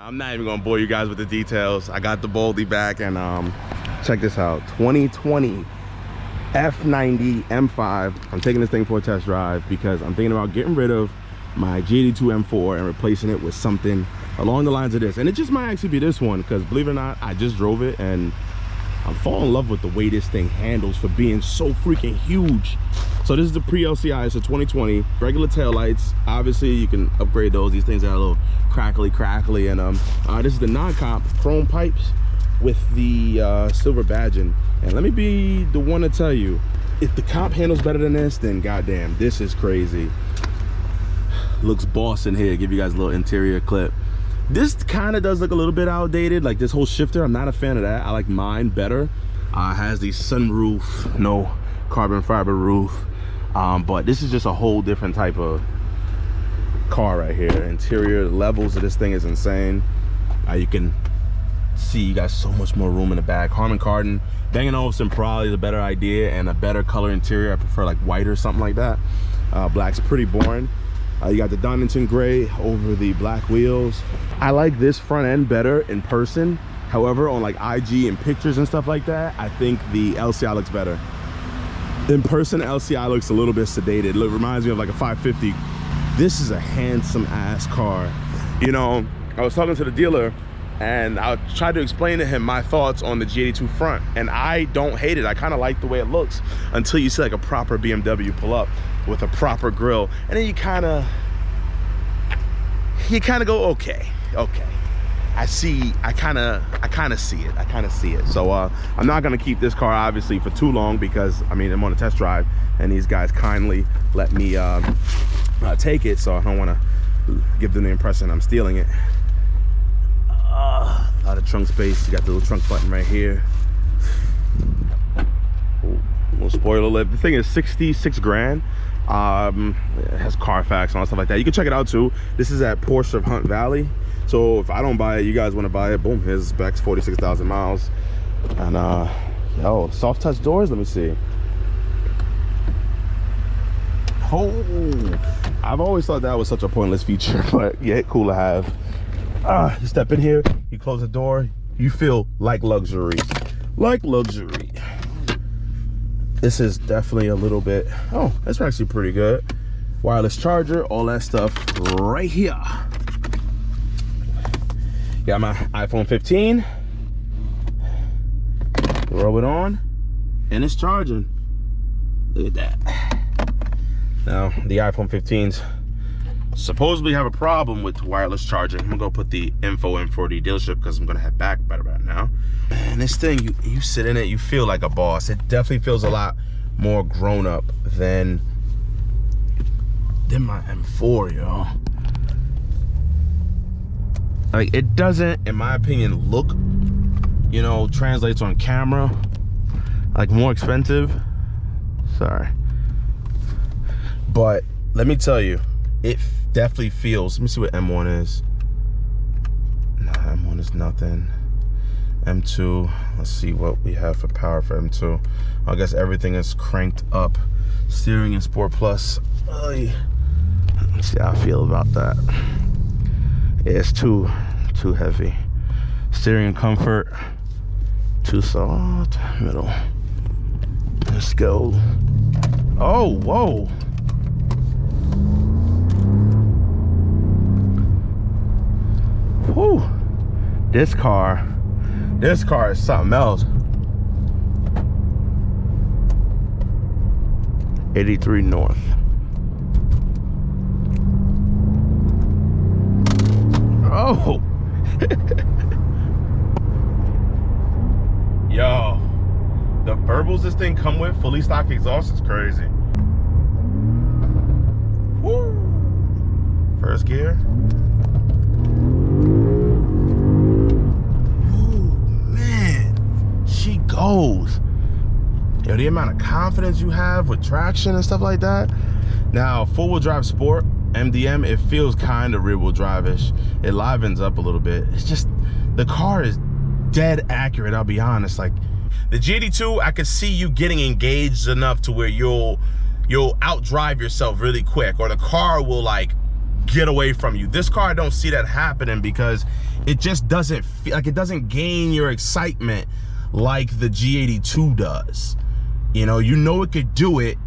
I'm not even gonna bore you guys with the details. I got the Boldy back, and check this out. 2020 F90 M5. I'm taking this thing for a test drive because I'm thinking about getting rid of my G82 M4 and replacing it with something along the lines of this. And it just might actually be this one, because believe it or not, I just drove it and I'm falling in love with the way this thing handles for being so freaking huge. So this is the pre-LCI, it's a 2020. Regular taillights, obviously you can upgrade those. These things are a little crackly, and this is the non-comp chrome pipes with the silver badging. And let me be the one to tell you, if the comp handles better than this, then goddamn, this is crazy. Looks boss in here. Give you guys a little interior clip. This kind of does look a little bit outdated, like this whole shifter. I'm not a fan of that. I like mine better. Has the sunroof, no carbon fiber roof, but this is just a whole different type of car right here. Interior levels of this thing is insane. You can see you got so much more room in the back. Harman Kardon, Bang & Olufsen probably the better idea, and a better color interior. I prefer like white or something like that. Black's pretty boring. You got the Donington gray over the black wheels. I like this front end better in person. However, on like IG and pictures and stuff like that, I think the LCI looks better. In person, LCI looks a little bit sedated. It reminds me of like a 550. This is a handsome ass car. You know, I was talking to the dealer and I tried to explain to him my thoughts on the G82 front, and I don't hate it. I kind of like the way it looks until you see like a proper BMW pull up with a proper grille, and then you kind of go, okay, I kind of see it. So I'm not gonna keep this car obviously for too long, because I mean, I'm on a test drive and these guys kindly let me take it, so I don't want to give them the impression I'm stealing it. A lot of trunk space. You got the little trunk button right here. Ooh, little spoiler alert. The thing is 66 grand. It has Carfax and all stuff like that. You can check it out too. This is at Porsche of Hunt Valley. So if I don't buy it, you guys want to buy it, boom, here's the specs. 46,000 miles. And yo, soft touch doors. Let me see. Oh, I've always thought that was such a pointless feature, but yeah, cool to have. You step in here, you close the door, you feel like luxury. This is definitely a little bit, oh, that's actually pretty good. Wireless charger, all that stuff right here. Got my iPhone 15. Rub it on, and it's charging. Look at that. Now, the iPhone 15s supposedly have a problem with wireless charging. I'm gonna go put the info in for the dealership because I'm gonna head back right about now. And this thing, you sit in it, you feel like a boss. It definitely feels a lot more grown up than my M4, yo. Like, it doesn't, in my opinion, look, you know, translates on camera like more expensive. Sorry. But let me tell you, it definitely feels, let me see what M1 is. Nah, M1 is nothing. M2, let's see what we have for power for M2. I guess everything is cranked up. Steering in Sport Plus. Let's see how I feel about that. Yeah, it's too heavy. Steering and comfort, too soft. Middle. Let's go. Oh, whoa. Whew. This car is something else. 83 North. Oh. Yo, the burbles this thing come with, fully stock exhaust, is crazy. Woo. First gear. Goes. Yo, the amount of confidence you have with traction and stuff like that. Now, four-wheel drive sport, MDM, it feels kind of rear-wheel drive-ish. It livens up a little bit. It's just, the car is dead accurate, I'll be honest. Like, the G82, I could see you getting engaged enough to where you'll outdrive yourself really quick, or the car will like get away from you. This car, I don't see that happening because it just doesn't feel like, it doesn't gain your excitement like the G82 does. You know it could do it,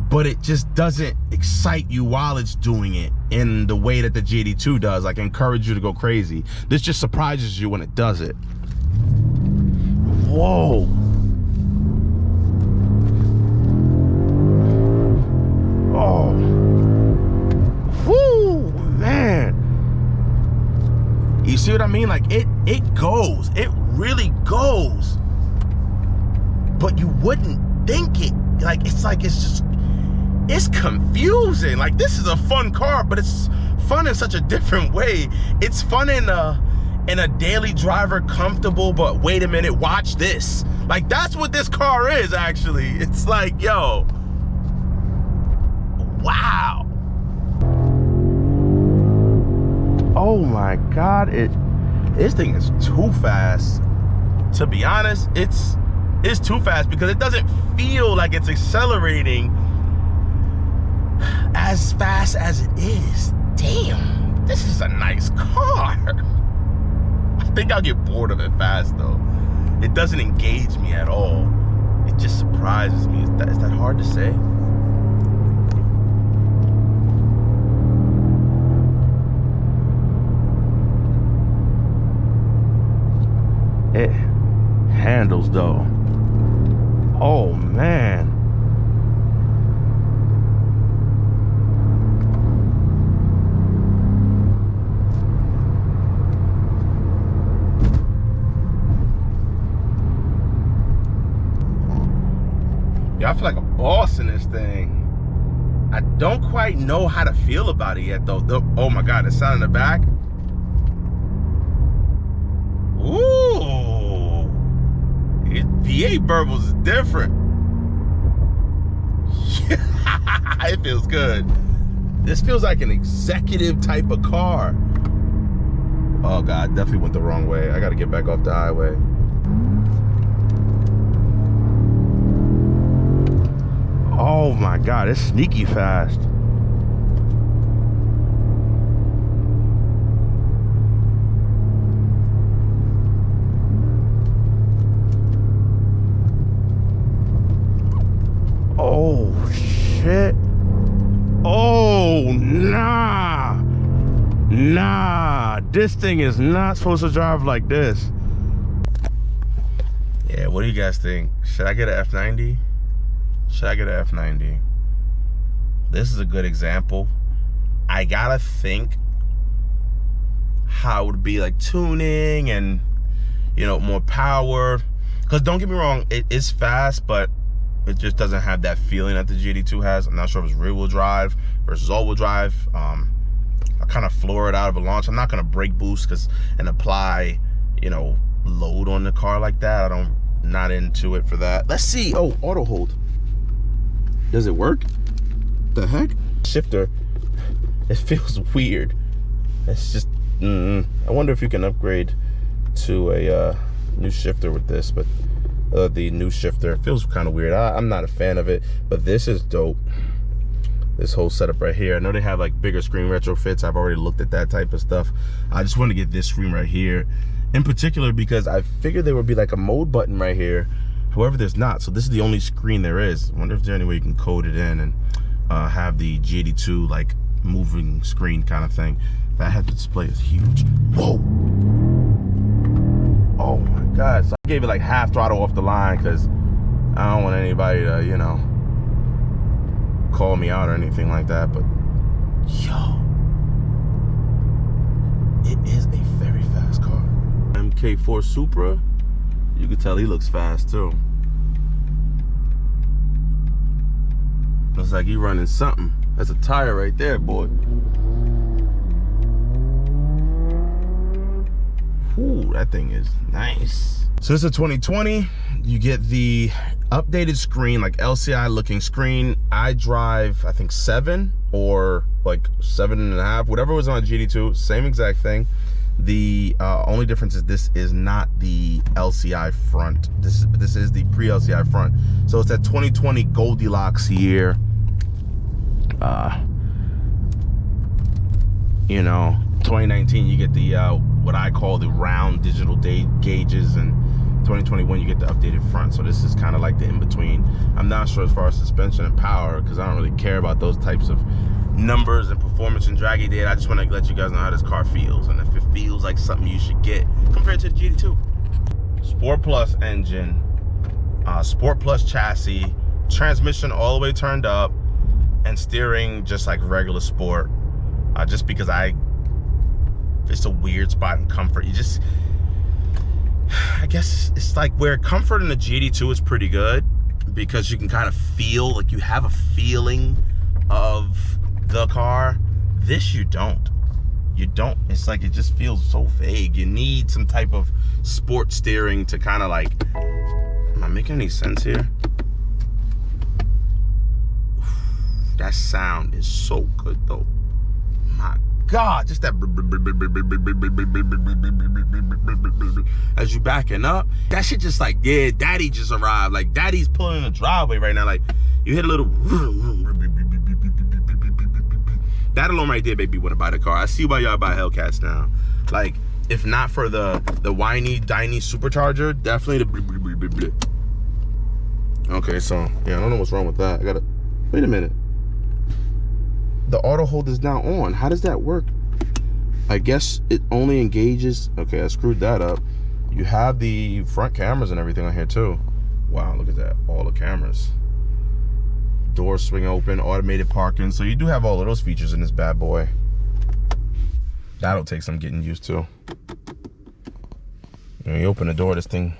but it just doesn't excite you while it's doing it in the way that the G82 does, like encourage you to go crazy. This just surprises you when it does it. Whoa. Oh. Woo, man. You see what I mean? Like it goes. It really goes. But you wouldn't think it. Like it's just, it's confusing. Like this is a fun car, but it's fun in such a different way. It's fun in a daily driver, comfortable, but wait a minute, watch this. Like that's what this car is actually. It's like, yo, wow. Oh my God, this thing is too fast. To be honest, it's too fast because it doesn't feel like it's accelerating as fast as it is. Damn, this is a nice car. I think I'll get bored of it fast though. It doesn't engage me at all. It just surprises me. Is that hard to say? It handles though. Oh man. Yeah, I feel like a boss in this thing. I don't quite know how to feel about it yet though. Oh my God, the sound in the back. Ooh, V8 Burbles is different. It feels good. This feels like an executive type of car. Oh God, definitely went the wrong way. I gotta get back off the highway. Oh my God, it's sneaky fast. Oh shit. Oh nah. Nah, this thing is not supposed to drive like this. Yeah, what do you guys think? Should I get an F90? Should I get an F90? This is a good example. I gotta think how it would be like tuning and, you know, more power. Because don't get me wrong, it is fast, but it just doesn't have that feeling that the GT2 has. I'm not sure if it's rear wheel drive versus all wheel drive. I kind of floor it out of a launch. I'm not gonna brake boost and apply, you know, load on the car like that. Not into it for that. Let's see. Oh, auto hold. Does it work? The heck? Shifter, it feels weird. It's just, I wonder if you can upgrade to a new shifter with this, but the new shifter feels kind of weird. I'm not a fan of it, but this is dope. This whole setup right here. I know they have like bigger screen retrofits. I've already looked at that type of stuff. I just want to get this screen right here in particular because I figured there would be like a mode button right here. However, there's not. So this is the only screen there is. I wonder if there's any way you can code it in and have the G82 like moving screen kind of thing. That head display is huge. Whoa. Oh my God. So I gave it like half throttle off the line because I don't want anybody to, you know, call me out or anything like that. But yo, it is a very fast car. MK4 Supra. You can tell he looks fast too. Looks like he running something. That's a tire right there, boy. Ooh, that thing is nice. So this is a 2020. You get the updated screen, like LCI looking screen. I drive, I think 7 or like 7.5, whatever was on a GT2, same exact thing. The only difference is this is not the LCI front. This is the pre-LCI front. So it's that 2020 Goldilocks year. You know, 2019 you get the what I call the round digital gauges, and 2021 you get the updated front. So this is kind of like the in-between. I'm not sure as far as suspension and power, because I don't really care about those types of numbers and performance and draggy data. I just want to let you guys know how this car feels, and if it feels like something you should get compared to the GT2. Sport Plus engine, Sport Plus chassis, transmission all the way turned up, and steering just like regular Sport. Just because it's a weird spot in comfort. I guess it's like where comfort in the GT2 is pretty good, because you can kind of feel like you have a feeling of the car. This you don't. It's like it just feels so vague. You need some type of sport steering to kind of like, am I making any sense here? That sound is so good though. My God, just that as you backing up, that shit just like, yeah, daddy just arrived. Like daddy's pulling in the driveway right now. Like you hit a little, that alone right there, baby, wanna buy the car. I see why y'all buy Hellcats now. Like, if not for the whiny, diny supercharger, definitely the. Okay, so yeah, I don't know what's wrong with that. I gotta, wait a minute. The auto hold is now on. How does that work? I guess it only engages. Okay, I screwed that up. You have the front cameras and everything on here too. Wow, look at that, all the cameras. Doors swing open, automated parking. So you do have all of those features in this bad boy. That'll take some getting used to. When you open the door, this thing,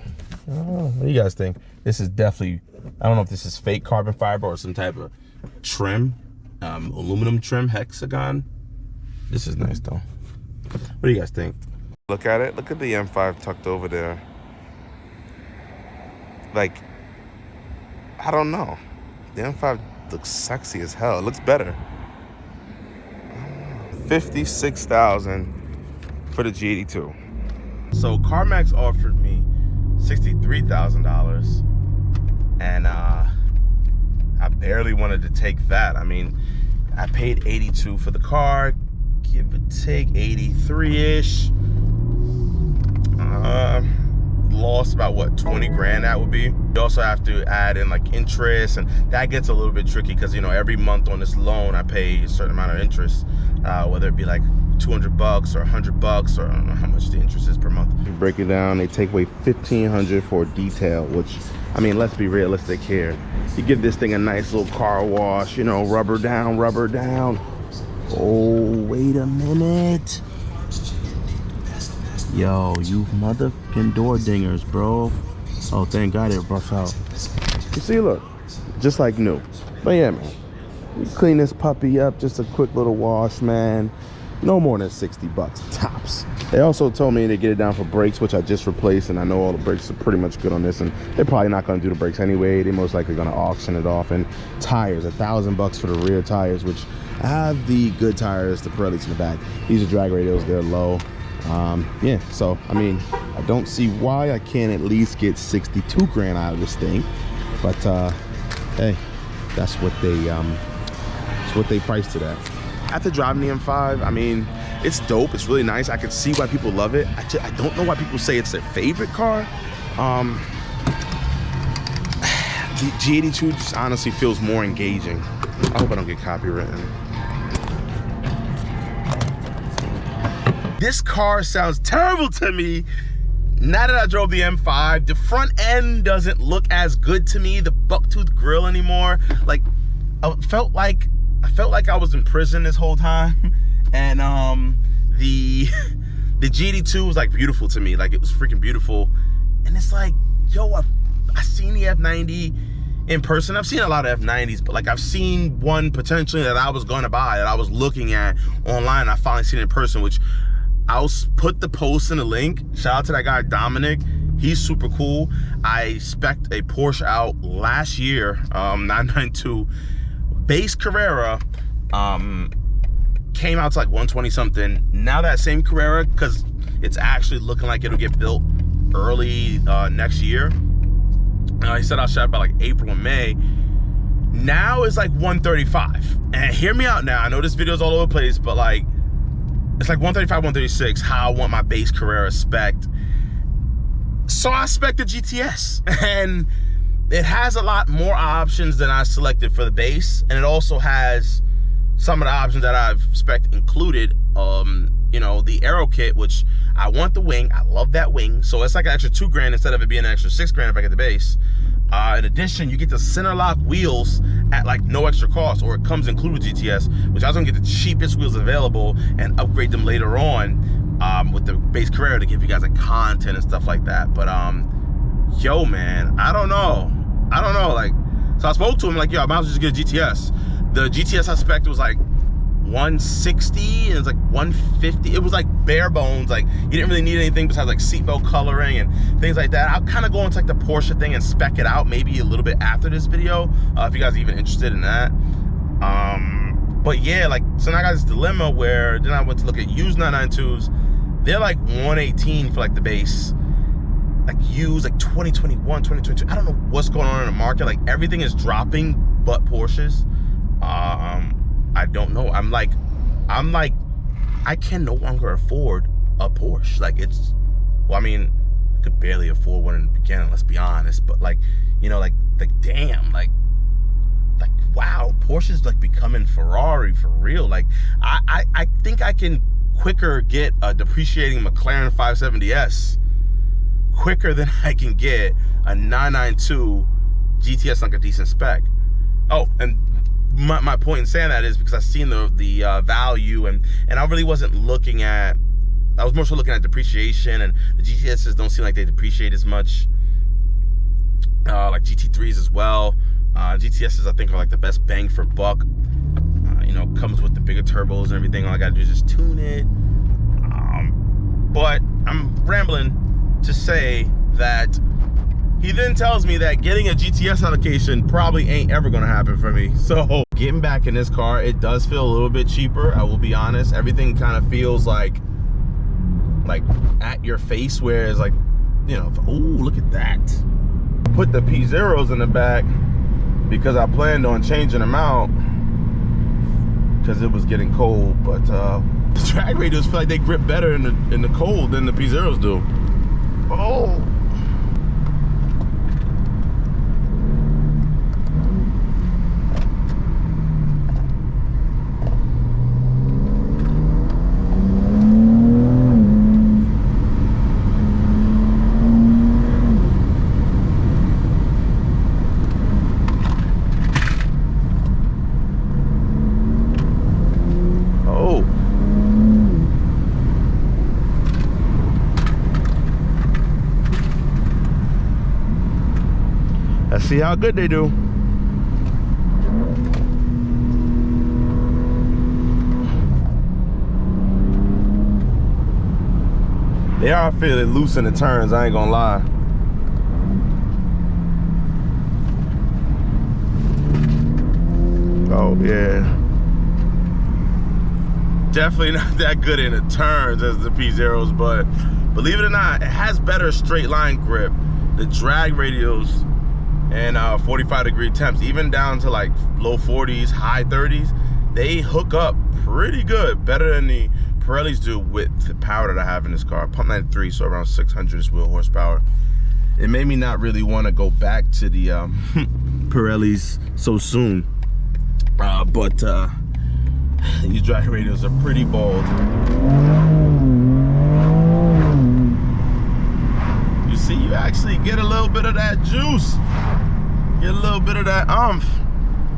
what do you guys think? This is definitely, I don't know if this is fake carbon fiber or some type of trim. Aluminum trim hexagon. This is nice though. What do you guys think? Look at it. Look at the M5 tucked over there. Like, I don't know. The M5 looks sexy as hell. It looks better. $56,000 for the GT2. So CarMax offered me $63,000, and I barely wanted to take that. I mean, I paid $82,000 for the car, give or take 83-ish. Lost about what, 20 grand that would be. You also have to add in like interest, and that gets a little bit tricky because, you know, every month on this loan I pay a certain amount of interest, whether it be like $200 or $100, or I don't know how much the interest is per month. You break it down, they take away $1,500 for detail, which, I mean, let's be realistic here. You give this thing a nice little car wash, you know, rubber down. Oh, wait a minute. Yo, you motherfucking door dingers, bro. Oh, thank God it buffs out. You see, look, just like new. But yeah, man, you clean this puppy up, just a quick little wash, man. No more than 60 bucks tops. They also told me to get it down for brakes, which I just replaced, and I know all the brakes are pretty much good on this, and they're probably not gonna do the brakes anyway. They're most likely gonna auction it off. And tires, $1,000 for the rear tires, which I have the good tires, the Pirellis in the back. These are drag radials, they're low. Yeah, so I mean, I don't see why I can't at least get 62 grand out of this thing, but hey, that's what they priced it at. After driving the M5, I mean, it's dope, it's really nice. I can see why people love it. I don't know why people say it's their favorite car. The G82 just honestly feels more engaging. I hope I don't get copywritten. This car sounds terrible to me. Now that I drove the M5, the front end doesn't look as good to me, the bucktooth grill anymore. Like, I felt like I was in prison this whole time. And the GT2 was like beautiful to me. Like, it was freaking beautiful. And it's like, yo, I've seen the F90 in person. I've seen a lot of F90s, but like I've seen one potentially that I was gonna buy, that I was looking at online. I finally seen it in person, which I'll put the post in the link. Shout out to that guy, Dominic. He's super cool. I spec'd a Porsche out last year, 992 base Carrera, came out to like 120 something. Now that same Carrera, because it's actually looking like it'll get built early next year. He said I'll shop by like April and May. Now it's like 135. And hear me out now. I know this video's all over the place, but like, it's like 135, 136, how I want my base Carrera spec. So I spec the GTS, and it has a lot more options than I selected for the base, and it also has some of the options that I've spec included. You know, the aero kit, which I want the wing. I love that wing. So it's like an extra $2,000 instead of it being an extra $6,000 if I get the base. In addition, you get the center lock wheels at like no extra cost, or it comes included with GTS, which I was gonna get the cheapest wheels available and upgrade them later on with the base Carrera to give you guys like content and stuff like that. But yo, man, I don't know. Like, so I spoke to him like, yo, I might as well just get a GTS. The GTS I spec'd was like 160 and it's like 150. It was like bare bones. Like, you didn't really need anything besides like seatbelt coloring and things like that. I'll kind of go into like the Porsche thing and spec it out maybe a little bit after this video, if you guys are even interested in that. But yeah, like, so now I got this dilemma where then I went to look at used 992s. They're like 118 for like the base, like used, like 2021, 2022. I don't know what's going on in the market. Like, everything is dropping but Porsches. I don't know. I'm like, I can no longer afford a Porsche. Like, it's, well, I mean, I could barely afford one in the beginning, let's be honest. But like, you know, like damn, like wow, Porsche's like becoming Ferrari for real. Like, I think I can quicker get a depreciating McLaren 570S quicker than I can get a 992 GTS like a decent spec. Oh, and my point in saying that is because I've seen the value, and I really wasn't looking at, I was more so looking at depreciation, and the GTSs don't seem like they depreciate as much, like GT3s as well. GTSs I think are like the best bang for buck. You know, comes with the bigger turbos and everything. All I gotta do is just tune it. But I'm rambling to say that he then tells me that getting a GTS allocation probably ain't ever gonna happen for me. So getting back in this car, it does feel a little bit cheaper, I will be honest. Everything kind of feels like at your face, whereas like, you know, oh, look at that. I put the P0s in the back because I planned on changing them out because it was getting cold, but the drag radios feel like they grip better in the cold than the P0s do. Oh. Let's see how good they do. They are feeling loose in the turns, I ain't gonna lie. Oh yeah. Definitely not that good in the turns as the P0s, but believe it or not, it has better straight line grip. The drag radios and 45-degree temps, even down to like low 40s, high 30s, they hook up pretty good, better than the Pirellis do with the power that I have in this car. Pump 93, so around 600 wheel horsepower. It made me not really want to go back to the Pirellis so soon, but these drag radios are pretty bold. You see, you actually get a little bit of that juice. Get a little bit of that umph.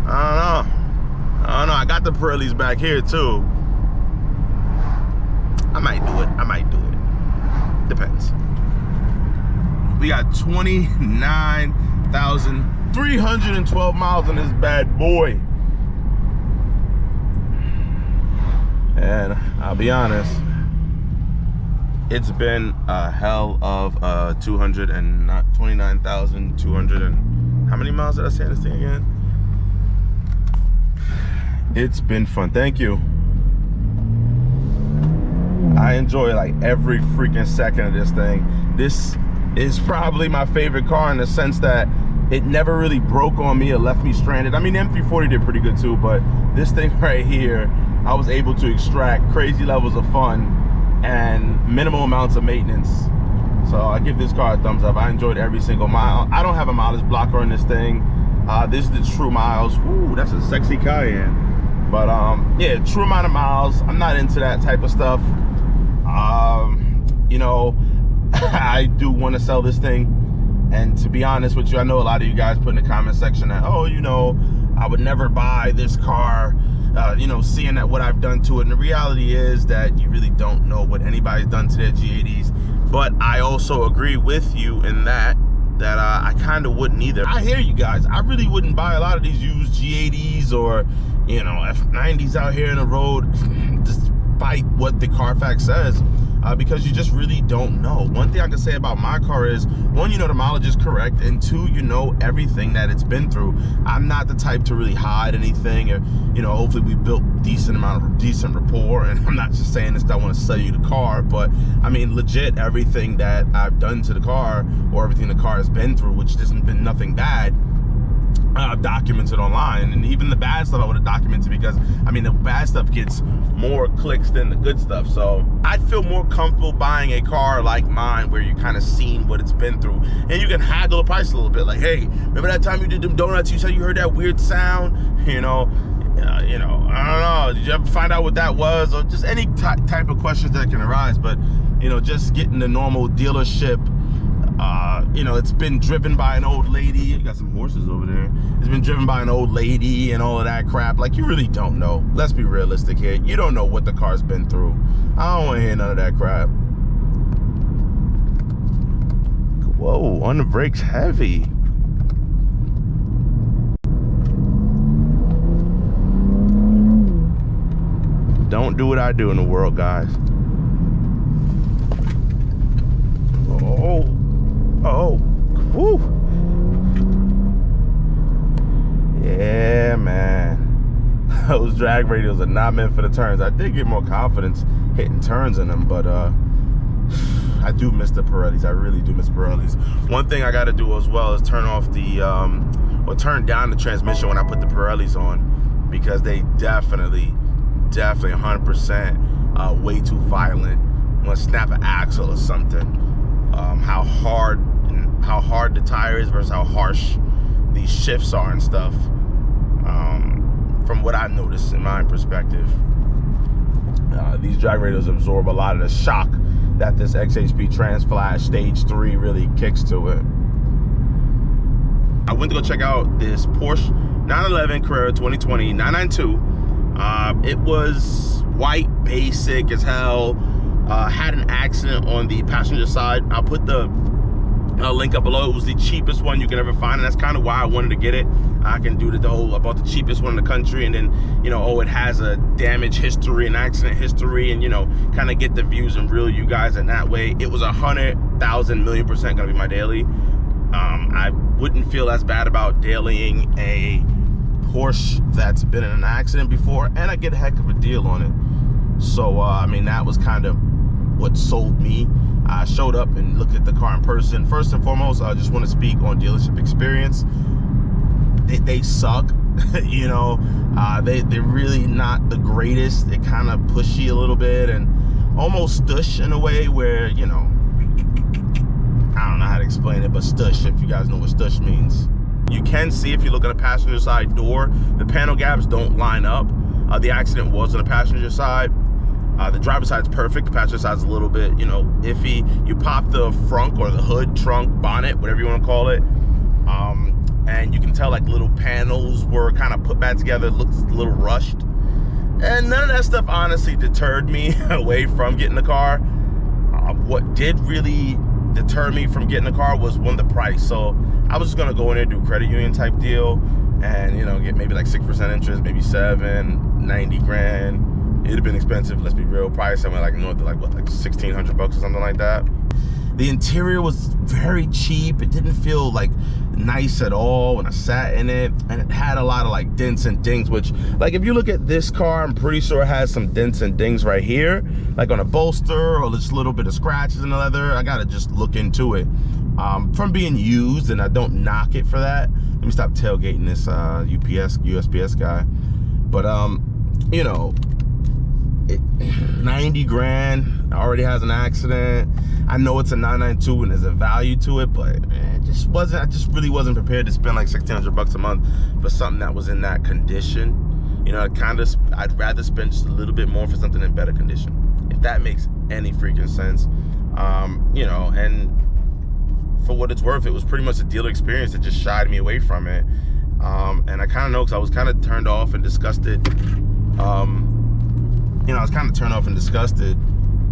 I don't know. I got the Pirellis back here too. I might do it. Depends. We got 29,312 miles on this bad boy. And I'll be honest, it's been a hell of 29,200 and how many miles did I say on this thing again? It's been fun. Thank you. I enjoy like every freaking second of this thing. This is probably my favorite car in the sense that it never really broke on me or left me stranded. I mean, the M340 did pretty good too, but this thing right here I was able to extract crazy levels of fun and minimal amounts of maintenance. So I give this car a thumbs up. I enjoyed every single mile. I don't have a mileage blocker on this thing. This is the true miles. Ooh, that's a sexy Cayenne. But yeah, true amount of miles. I'm not into that type of stuff. You know, I do want to sell this thing. And to be honest with you, I know a lot of you guys put in the comment section that, oh, you know, I would never buy this car, you know, seeing that what I've done to it. And the reality is that you really don't know what anybody's done to their G80s. But I also agree with you in that I kind of wouldn't either. I hear you guys. I really wouldn't buy a lot of these used G80s or, you know, F90s out here in the road, despite what the Carfax says. Because you just really don't know. One thing I can say about my car is, one, you know the mileage is correct, and two, you know everything that it's been through. I'm not the type to really hide anything, or, you know, hopefully we built decent rapport, and I'm not just saying this that I want to sell you the car, but I mean legit everything that I've done to the car, or everything the car has been through, which hasn't been nothing bad, I've documented online. And even the bad stuff I would have documented, because I mean the bad stuff gets more clicks than the good stuff. So I'd feel more comfortable buying a car like mine where you kind of seen what it's been through, and you can haggle the price a little bit. Like, hey, remember that time you did them donuts, you said you heard that weird sound, you know, I don't know, did you ever find out what that was? Or just any type of questions that can arise. But you know, just getting the normal dealership, you know, it's been driven by an old lady. You got some horses over there. It's been driven by an old lady and all of that crap. Like, you really don't know. Let's be realistic here. You don't know what the car's been through. I don't want to hear none of that crap. Whoa, on the brakes heavy. Don't do what I do in the world, guys. Oh, whoo. Yeah, man. Those drag radials are not meant for the turns. I did get more confidence hitting turns in them, but I do miss the Pirellis. I really do miss Pirellis. One thing I got to do as well is turn off the, or turn down the transmission when I put the Pirellis on, because they definitely 100% way too violent. Want to snap an axle or something. How hard the tire is versus how harsh these shifts are and stuff. From what I've noticed in my perspective, these drag radials absorb a lot of the shock that this XHP Trans Flash Stage 3 really kicks to it. I went to go check out this Porsche 911 Carrera 2020 992. It was white, basic as hell. Had an accident on the passenger side. I'll put the link up below. It was the cheapest one you can ever find, and that's kind of why I wanted to get it. I can do the whole about the cheapest one in the country, and then, you know, oh, it has a damage history and accident history, and, you know, kind of get the views and reel you guys in that way. It was 100,000,000,000% gonna be my daily. I wouldn't feel as bad about dailying a Porsche that's been in an accident before, and I get a heck of a deal on it. So I mean, that was kind of what sold me. I showed up and looked at the car in person. First and foremost, I just want to speak on dealership experience. They suck. You know, they're really not the greatest. They're kind of pushy a little bit and almost stush in a way where, you know, I don't know how to explain it, but stush, if you guys know what stush means. You can see, if you look at the passenger side door, the panel gaps don't line up. The accident was on the passenger side. The driver's side's perfect. The passenger side's a little bit, you know, iffy. You pop the frunk or the hood, trunk, bonnet, whatever you want to call it, and you can tell like little panels were kind of put back together. It looks a little rushed, and none of that stuff honestly deterred me away from getting the car. What did really deter me from getting the car was, one, the price. So I was just gonna go in there and do a credit union type deal, and, you know, get maybe like 6% interest, maybe 90 grand. It'd have been expensive, let's be real. Probably somewhere like north of like, what, like 1,600 bucks or something like that. The interior was very cheap. It didn't feel like nice at all when I sat in it, and it had a lot of like dents and dings, which, like, if you look at this car, I'm pretty sure it has some dents and dings right here, like on a bolster, or just a little bit of scratches in the leather. I gotta just look into it. From being used, and I don't knock it for that. Let me stop tailgating this USPS guy. But you know, 90 grand, already has an accident. I know it's a 992 and there's a value to it, but I just really wasn't prepared to spend like $1,600 a month for something that was in that condition. You know, I'd rather spend just a little bit more for something in better condition, if that makes any freaking sense. You know, and for what it's worth, it was pretty much a dealer experience that just shied me away from it. And I kind of know, because I was kind of turned off and disgusted. You know, I was kind of turned off and disgusted.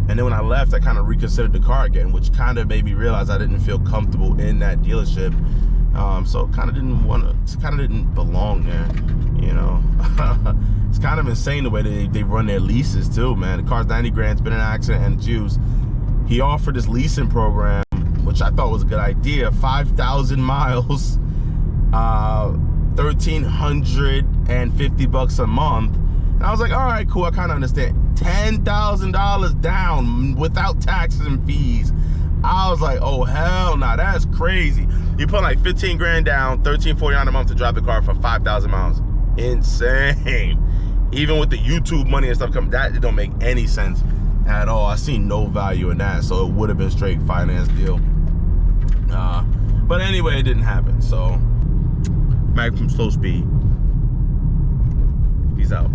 And then when I left, I kind of reconsidered the car again, which kind of made me realize I didn't feel comfortable in that dealership. So kind of didn't belong there, you know. It's kind of insane the way they run their leases too, man. The car's 90 grand, it's been in an accident and it's used. He offered this leasing program, which I thought was a good idea. 5,000 miles, $1,350 a month. And I was like, all right, cool, I kind of understand. $10,000 down without taxes and fees. I was like, oh, hell no, that's crazy. You put like 15 grand down, $1,349 a month to drive the car for 5,000 miles. Insane. Even with the YouTube money and stuff coming, that it don't make any sense at all. I see no value in that, so it would have been straight finance deal. But anyway, it didn't happen, so Mac from Slow Speed. Peace out.